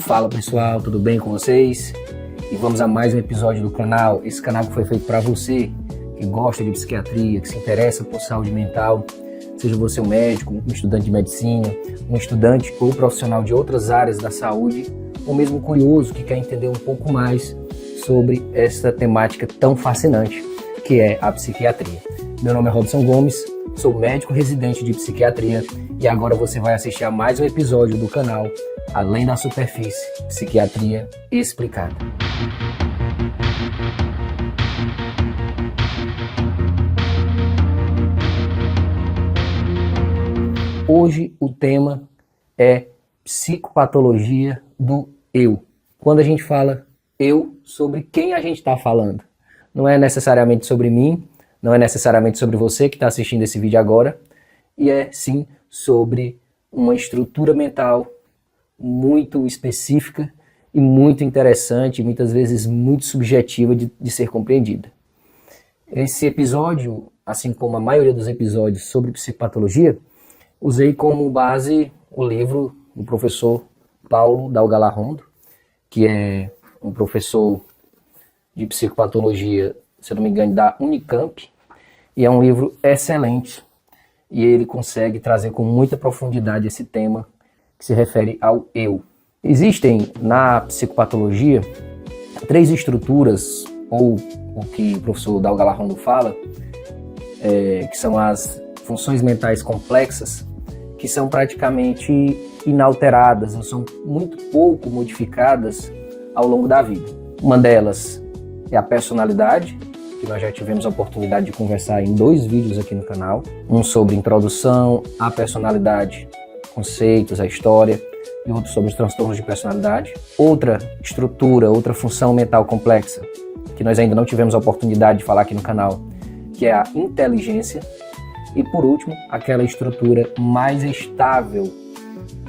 Fala pessoal, tudo bem com vocês? E vamos a mais um episódio do canal. Esse canal que foi feito para você que gosta de psiquiatria, que se interessa por saúde mental, seja você um médico, um estudante de medicina, um estudante ou profissional de outras áreas da saúde, ou mesmo curioso que quer entender um pouco mais sobre essa temática tão fascinante que é a psiquiatria. Meu nome é Robson Gomes, sou médico residente de psiquiatria e agora você vai assistir a mais um episódio do canal Além da Superfície, Psiquiatria Explicada. Hoje o tema é psicopatologia do eu. Quando a gente fala eu, sobre quem a gente está falando? Não é necessariamente sobre mim, não é necessariamente sobre você que está assistindo esse vídeo agora, e é sim sobre uma estrutura mental muito específica e muito interessante, muitas vezes muito subjetiva de ser compreendida. Esse episódio, assim como a maioria dos episódios sobre psicopatologia, usei como base o livro do professor Paulo Dalgalarrondo, que é um professor de psicopatologia, se eu não me engano, da Unicamp, e é um livro excelente, e ele consegue trazer com muita profundidade esse tema que se refere ao eu. Existem na psicopatologia 3 estruturas, ou o que o professor Dalgalarrondo fala, que são as funções mentais complexas, que são praticamente inalteradas, ou são muito pouco modificadas ao longo da vida. Uma delas é a personalidade, que nós já tivemos a oportunidade de conversar em 2 vídeos aqui no canal. Um sobre introdução à personalidade, conceitos, a história, e outro sobre os transtornos de personalidade. Outra estrutura, outra função mental complexa, que nós ainda não tivemos a oportunidade de falar aqui no canal, que é a inteligência. E por último, aquela estrutura mais estável,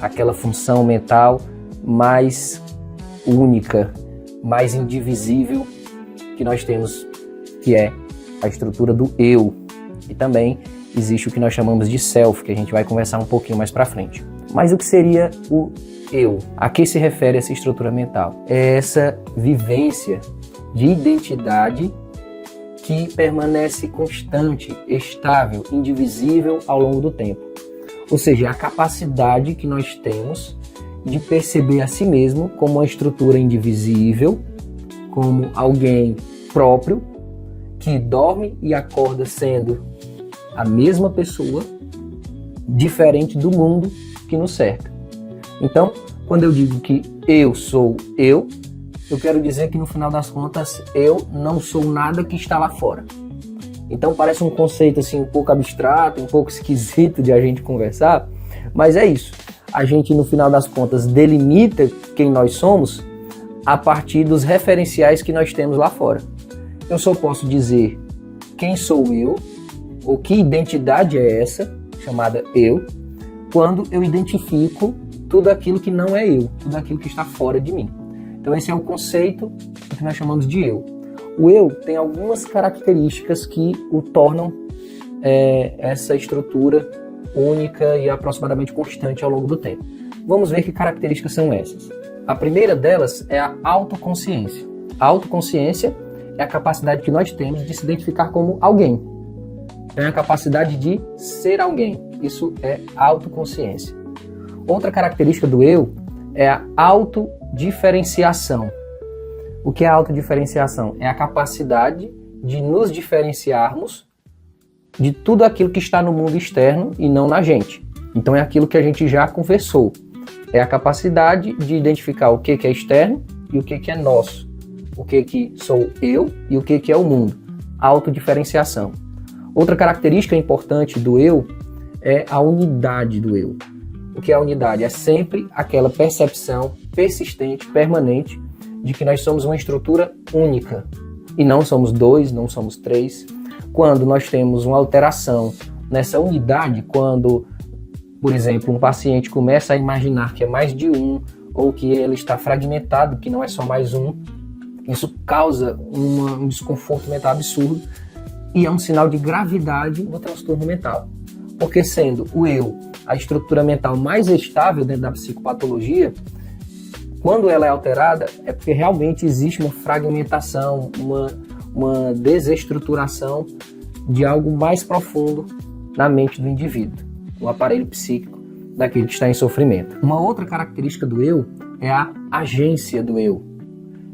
aquela função mental mais única, mais indivisível que nós temos, que é a estrutura do eu. E também existe o que nós chamamos de self, que a gente vai conversar um pouquinho mais para frente. Mas o que seria o eu? A que se refere essa estrutura mental? É essa vivência de identidade que permanece constante, estável, indivisível ao longo do tempo. Ou seja, a capacidade que nós temos de perceber a si mesmo como uma estrutura indivisível, como alguém próprio, que dorme e acorda sendo a mesma pessoa, diferente do mundo que nos cerca. Então, quando eu digo que eu sou eu quero dizer que no final das contas eu não sou nada que está lá fora. Então parece um conceito assim um pouco abstrato, um pouco esquisito de a gente conversar, mas é isso. A gente no final das contas delimita quem nós somos a partir dos referenciais que nós temos lá fora. Eu só posso dizer quem sou eu, ou que identidade é essa, chamada eu, quando eu identifico tudo aquilo que não é eu, tudo aquilo que está fora de mim. Então esse é o conceito que nós chamamos de eu. O eu tem algumas características que o tornam essa estrutura única e aproximadamente constante ao longo do tempo. Vamos ver que características são essas. A primeira delas é a autoconsciência. A autoconsciência é a capacidade que nós temos de se identificar como alguém. É a capacidade de ser alguém. Isso é autoconsciência. Outra característica do eu é a autodiferenciação. O que é a autodiferenciação? É a capacidade de nos diferenciarmos de tudo aquilo que está no mundo externo e não na gente. Então é aquilo que a gente já conversou. É a capacidade de identificar o que é externo e o que é nosso. O que sou eu e o que é o mundo. Autodiferenciação. Outra característica importante do eu é a unidade do eu. O que é a unidade? É sempre aquela percepção persistente, permanente, de que nós somos uma estrutura única. E não somos 2, não somos 3. Quando nós temos uma alteração nessa unidade, quando, por exemplo, um paciente começa a imaginar que é mais de um, ou que ele está fragmentado, que não é só mais um, isso causa um desconforto mental absurdo e é um sinal de gravidade do transtorno mental. Porque sendo o eu a estrutura mental mais estável dentro da psicopatologia, Quando ela é alterada, é porque realmente existe uma fragmentação, uma desestruturação de algo mais profundo na mente do indivíduo, no aparelho psíquico daquele que está em sofrimento. Uma outra característica do eu é a agência do eu.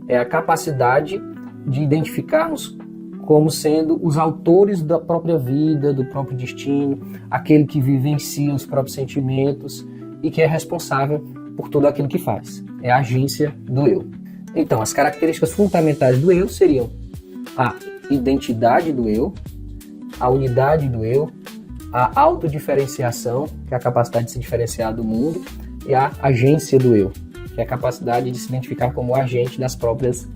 É a capacidade de identificarmos como sendo os autores da própria vida, do próprio destino, aquele que vivencia os próprios sentimentos e que é responsável por tudo aquilo que faz. É a agência do eu. Então, as características fundamentais do eu seriam a identidade do eu, a unidade do eu, a autodiferenciação, que é a capacidade de se diferenciar do mundo, e a agência do eu, que é a capacidade de se identificar como agente das próprias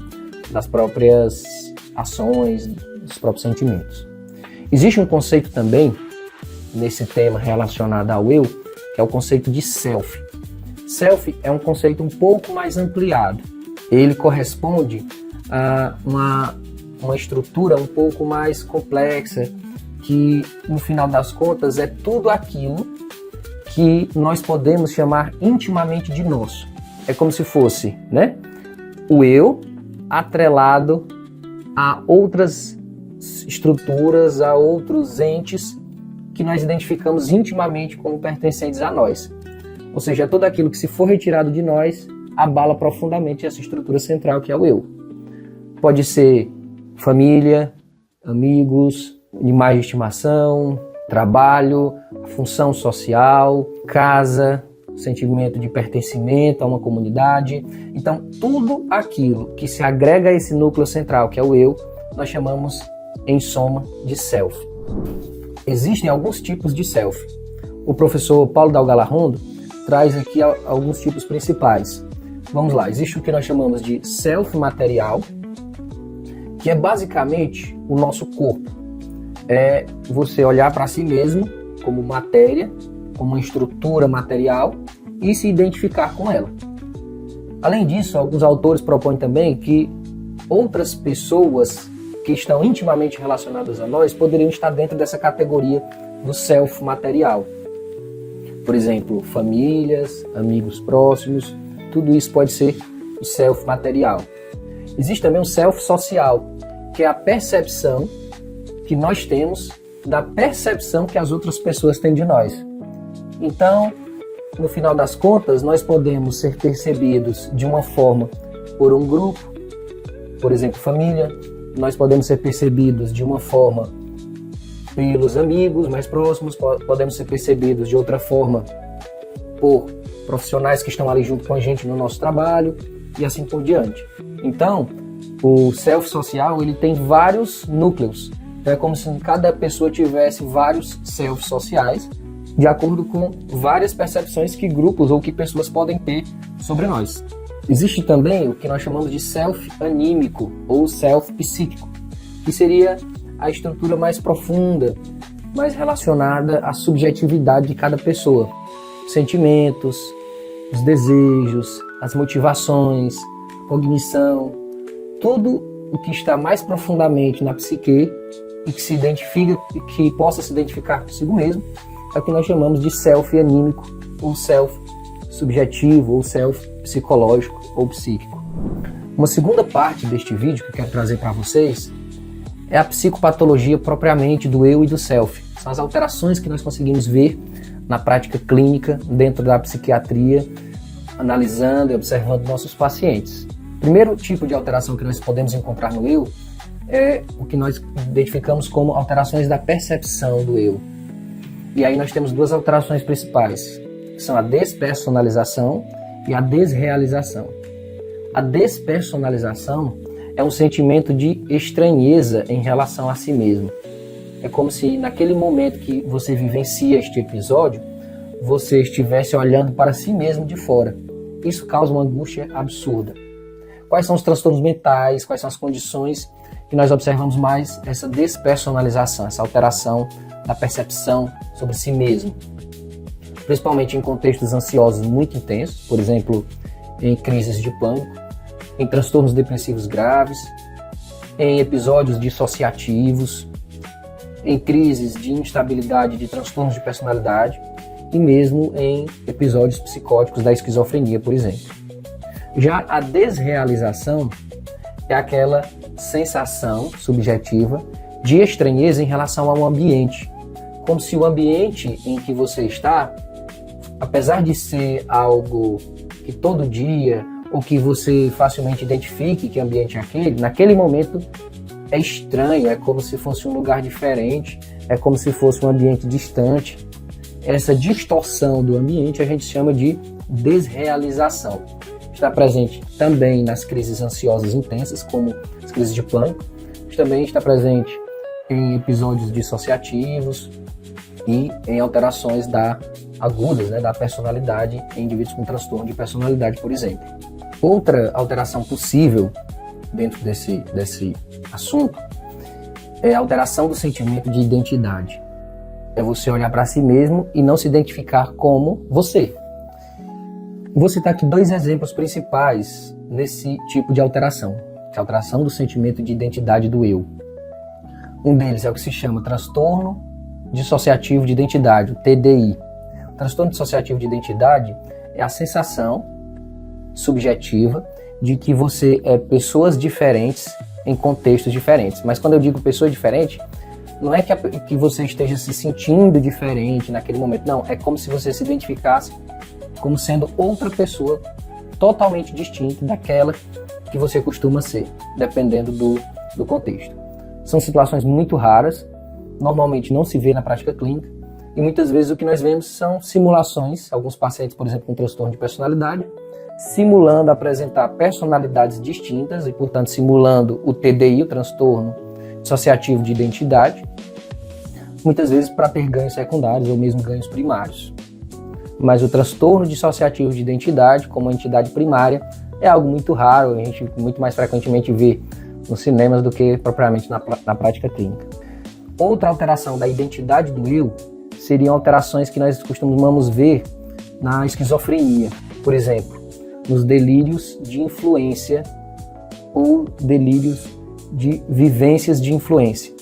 ações, dos próprios sentimentos. Existe um conceito também, nesse tema relacionado ao eu, que é o conceito de self. Self é um conceito um pouco mais ampliado. Ele corresponde a uma estrutura um pouco mais complexa, que no final das contas é tudo aquilo que nós podemos chamar intimamente de nosso. É como se fosse, né, o eu atrelado a outras estruturas, a outros entes que nós identificamos intimamente como pertencentes a nós. Ou seja, tudo aquilo que, se for retirado de nós, abala profundamente essa estrutura central que é o eu. Pode ser família, amigos, animais de estimação, trabalho, função social, casa, sentimento de pertencimento a uma comunidade. Então, tudo aquilo que se agrega a esse núcleo central, que é o eu, nós chamamos, em soma, de self. Existem alguns tipos de self. O professor Paulo Dalgalarrondo traz aqui alguns tipos principais. Vamos lá, existe o que nós chamamos de self material, que é basicamente o nosso corpo. É você olhar para si mesmo como matéria, como uma estrutura material e se identificar com ela. Além disso, alguns autores propõem também que outras pessoas que estão intimamente relacionadas a nós poderiam estar dentro dessa categoria do self material. Por exemplo, famílias, amigos próximos, tudo isso pode ser o self material. Existe também o self social, que é a percepção que nós temos da percepção que as outras pessoas têm de nós. Então, no final das contas, nós podemos ser percebidos de uma forma por um grupo, por exemplo, família. Nós podemos ser percebidos de uma forma pelos amigos mais próximos, podemos ser percebidos de outra forma por profissionais que estão ali junto com a gente no nosso trabalho e assim por diante. Então, o self social, ele tem vários núcleos. Então, é como se cada pessoa tivesse vários self sociais, de acordo com várias percepções que grupos ou que pessoas podem ter sobre nós. Existe também o que nós chamamos de self anímico ou self psíquico, que seria a estrutura mais profunda, mais relacionada à subjetividade de cada pessoa. Sentimentos, os desejos, as motivações, cognição, tudo o que está mais profundamente na psique e que se identifica, que possa se identificar consigo mesmo, é o que nós chamamos de self anímico ou self subjetivo ou self psicológico ou psíquico. Uma segunda parte deste vídeo que eu quero trazer para vocês é a psicopatologia propriamente do eu e do self. São as alterações que nós conseguimos ver na prática clínica dentro da psiquiatria, analisando e observando nossos pacientes. O primeiro tipo de alteração que nós podemos encontrar no eu é o que nós identificamos como alterações da percepção do eu. E aí nós temos duas alterações principais, que são a despersonalização e a desrealização. A despersonalização é um sentimento de estranheza em relação a si mesmo. É como se naquele momento que você vivencia este episódio, você estivesse olhando para si mesmo de fora. Isso causa uma angústia absurda. Quais são os transtornos mentais, quais são as condições que nós observamos mais essa despersonalização, essa alteração da percepção sobre si mesmo? Principalmente em contextos ansiosos muito intensos, por exemplo, em crises de pânico, em transtornos depressivos graves, em episódios dissociativos, em crises de instabilidade de transtornos de personalidade e mesmo em episódios psicóticos da esquizofrenia, por exemplo. Já a desrealização é aquela sensação subjetiva de estranheza em relação ao ambiente, como se o ambiente em que você está, apesar de ser algo que todo dia, ou que você facilmente identifique que ambiente é aquele, naquele momento é estranho, é como se fosse um lugar diferente, é como se fosse um ambiente distante. Essa distorção do ambiente a gente chama de desrealização. Está presente também nas crises ansiosas intensas, como as crises de pânico, também está presente em episódios dissociativos e em alterações agudas, da personalidade em indivíduos com transtorno de personalidade, por exemplo. Outra alteração possível dentro desse assunto é a alteração do sentimento de identidade. É você olhar para si mesmo e não se identificar como você. Vou citar aqui 2 exemplos principais nesse tipo de alteração, que é a alteração do sentimento de identidade do eu. Um deles é o que se chama transtorno dissociativo de identidade, o TDI. O transtorno dissociativo de identidade é a sensação subjetiva de que você é pessoas diferentes em contextos diferentes. Mas quando eu digo pessoa diferente, não é que você esteja se sentindo diferente naquele momento, não, é como se você se identificasse como sendo outra pessoa totalmente distinta daquela que você costuma ser, dependendo do contexto. São situações muito raras, normalmente não se vê na prática clínica, e muitas vezes o que nós vemos são simulações, alguns pacientes, por exemplo, com transtorno de personalidade, simulando apresentar personalidades distintas e, portanto, simulando o TDI, o transtorno dissociativo de identidade, muitas vezes para ter ganhos secundários ou mesmo ganhos primários. Mas o transtorno dissociativo de identidade, como entidade primária, é algo muito raro, a gente muito mais frequentemente vê nos cinemas do que propriamente na prática clínica. Outra alteração da identidade do eu seriam alterações que nós costumamos ver na esquizofrenia, por exemplo, nos delírios de influência ou delírios de vivências de influência,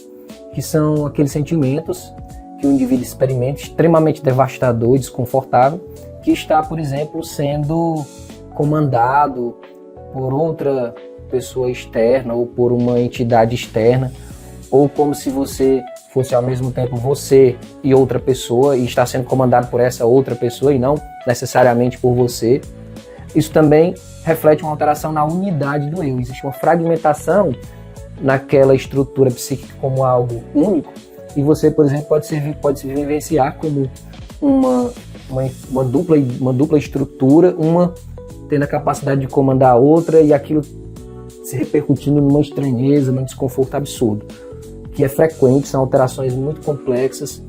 que são aqueles sentimentos que o indivíduo experimenta extremamente devastador e desconfortável, que está, por exemplo, sendo comandado por outra pessoa externa ou por uma entidade externa, ou como se você fosse ao mesmo tempo você e outra pessoa e está sendo comandado por essa outra pessoa e não necessariamente por você. Isso também reflete uma alteração na unidade do eu. Existe uma fragmentação naquela estrutura psíquica como algo único, e você, por exemplo, pode se vivenciar como uma dupla estrutura, uma tendo a capacidade de comandar a outra e aquilo se repercutindo numa estranheza, num desconforto absurdo, que é frequente, são alterações muito complexas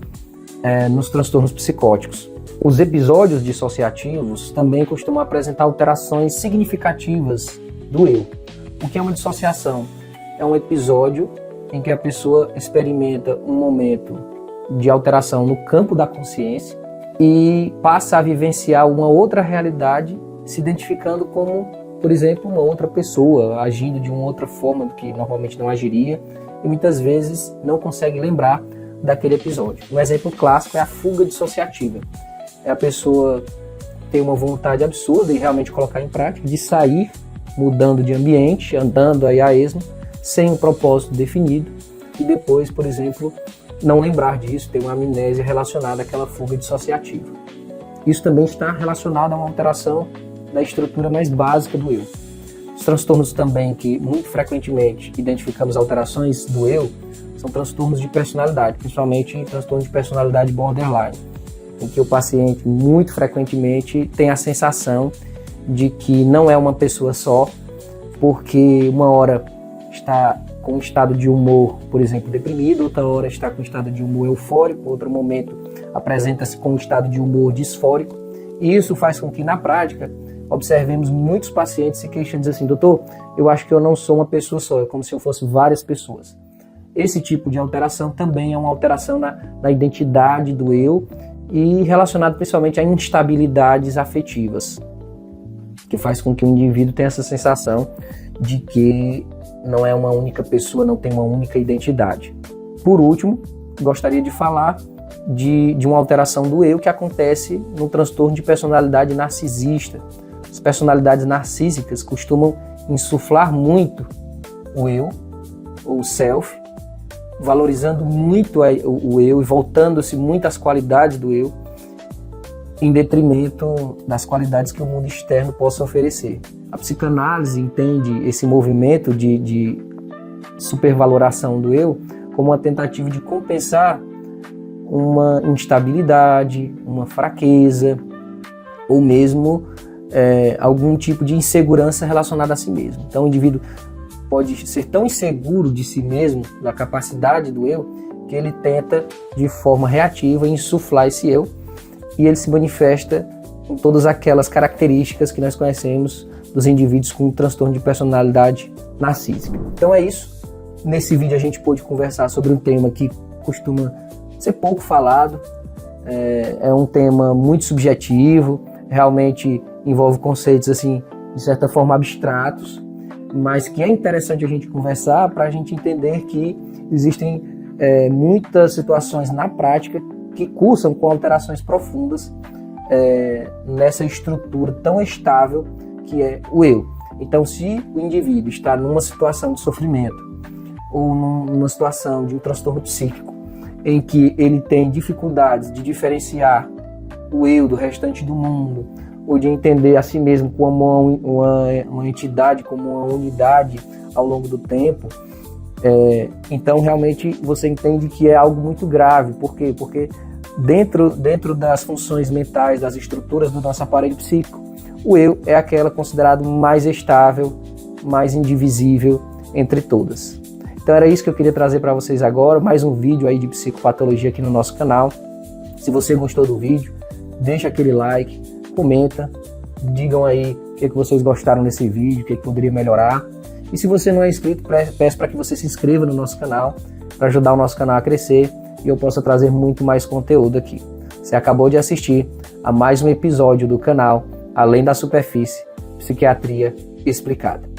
nos transtornos psicóticos. Os episódios dissociativos também costumam apresentar alterações significativas do eu. O que é uma dissociação? É um episódio em que a pessoa experimenta um momento de alteração no campo da consciência e passa a vivenciar uma outra realidade, se identificando como, por exemplo, uma outra pessoa, agindo de uma outra forma que normalmente não agiria, e muitas vezes não consegue lembrar daquele episódio. Um exemplo clássico é a fuga dissociativa. É a pessoa ter uma vontade absurda e realmente colocar em prática, de sair mudando de ambiente, andando aí a esmo, sem um propósito definido, e depois, por exemplo, não lembrar disso, ter uma amnésia relacionada àquela fuga dissociativa. Isso também está relacionado a uma alteração da estrutura mais básica do eu. Os transtornos também que muito frequentemente identificamos alterações do eu são transtornos de personalidade, principalmente transtornos de personalidade borderline, em que o paciente muito frequentemente tem a sensação de que não é uma pessoa só, porque uma hora está com um estado de humor, por exemplo, deprimido, outra hora está com um estado de humor eufórico, outro momento apresenta-se com um estado de humor disfórico, e isso faz com que, na prática, observemos muitos pacientes se queixando, dizendo assim: doutor, eu acho que eu não sou uma pessoa só, é como se eu fosse várias pessoas. Esse tipo de alteração também é uma alteração na identidade do eu e relacionado principalmente a instabilidades afetivas, que faz com que o indivíduo tenha essa sensação de que não é uma única pessoa, não tem uma única identidade. Por último, gostaria de falar de uma alteração do eu que acontece no transtorno de personalidade narcisista. As personalidades narcísicas costumam insuflar muito o eu, ou o self, valorizando muito o eu e voltando-se muito às qualidades do eu, em detrimento das qualidades que o mundo externo possa oferecer. A psicanálise entende esse movimento de supervaloração do eu como uma tentativa de compensar uma instabilidade, uma fraqueza, ou mesmo algum tipo de insegurança relacionada a si mesmo. Então o indivíduo pode ser tão inseguro de si mesmo, da capacidade do eu, que ele tenta de forma reativa insuflar esse eu, e ele se manifesta com todas aquelas características que nós conhecemos dos indivíduos com transtorno de personalidade narcísica. Então é isso. Nesse vídeo a gente pôde conversar sobre um tema que costuma ser pouco falado, é um tema muito subjetivo, realmente envolve conceitos assim, de certa forma abstratos, mas que é interessante a gente conversar para a gente entender que existem muitas situações na prática que cursam com alterações profundas nessa estrutura tão estável que é o eu. Então, se o indivíduo está numa situação de sofrimento ou numa situação de um transtorno psíquico em que ele tem dificuldades de diferenciar o eu do restante do mundo, ou de entender a si mesmo como uma entidade, como uma unidade ao longo do tempo, então realmente você entende que é algo muito grave. Por quê? Porque dentro das funções mentais, das estruturas do nosso aparelho psíquico, o eu é aquela considerada mais estável, mais indivisível entre todas. Então era isso que eu queria trazer para vocês agora, mais um vídeo aí de psicopatologia aqui no nosso canal. Se você gostou do vídeo, deixa aquele like, comenta, digam aí o que vocês gostaram desse vídeo, o que poderia melhorar. E se você não é inscrito, peço para que você se inscreva no nosso canal, para ajudar o nosso canal a crescer e eu possa trazer muito mais conteúdo aqui. Você acabou de assistir a mais um episódio do canal Além da Superfície, Psiquiatria Explicada.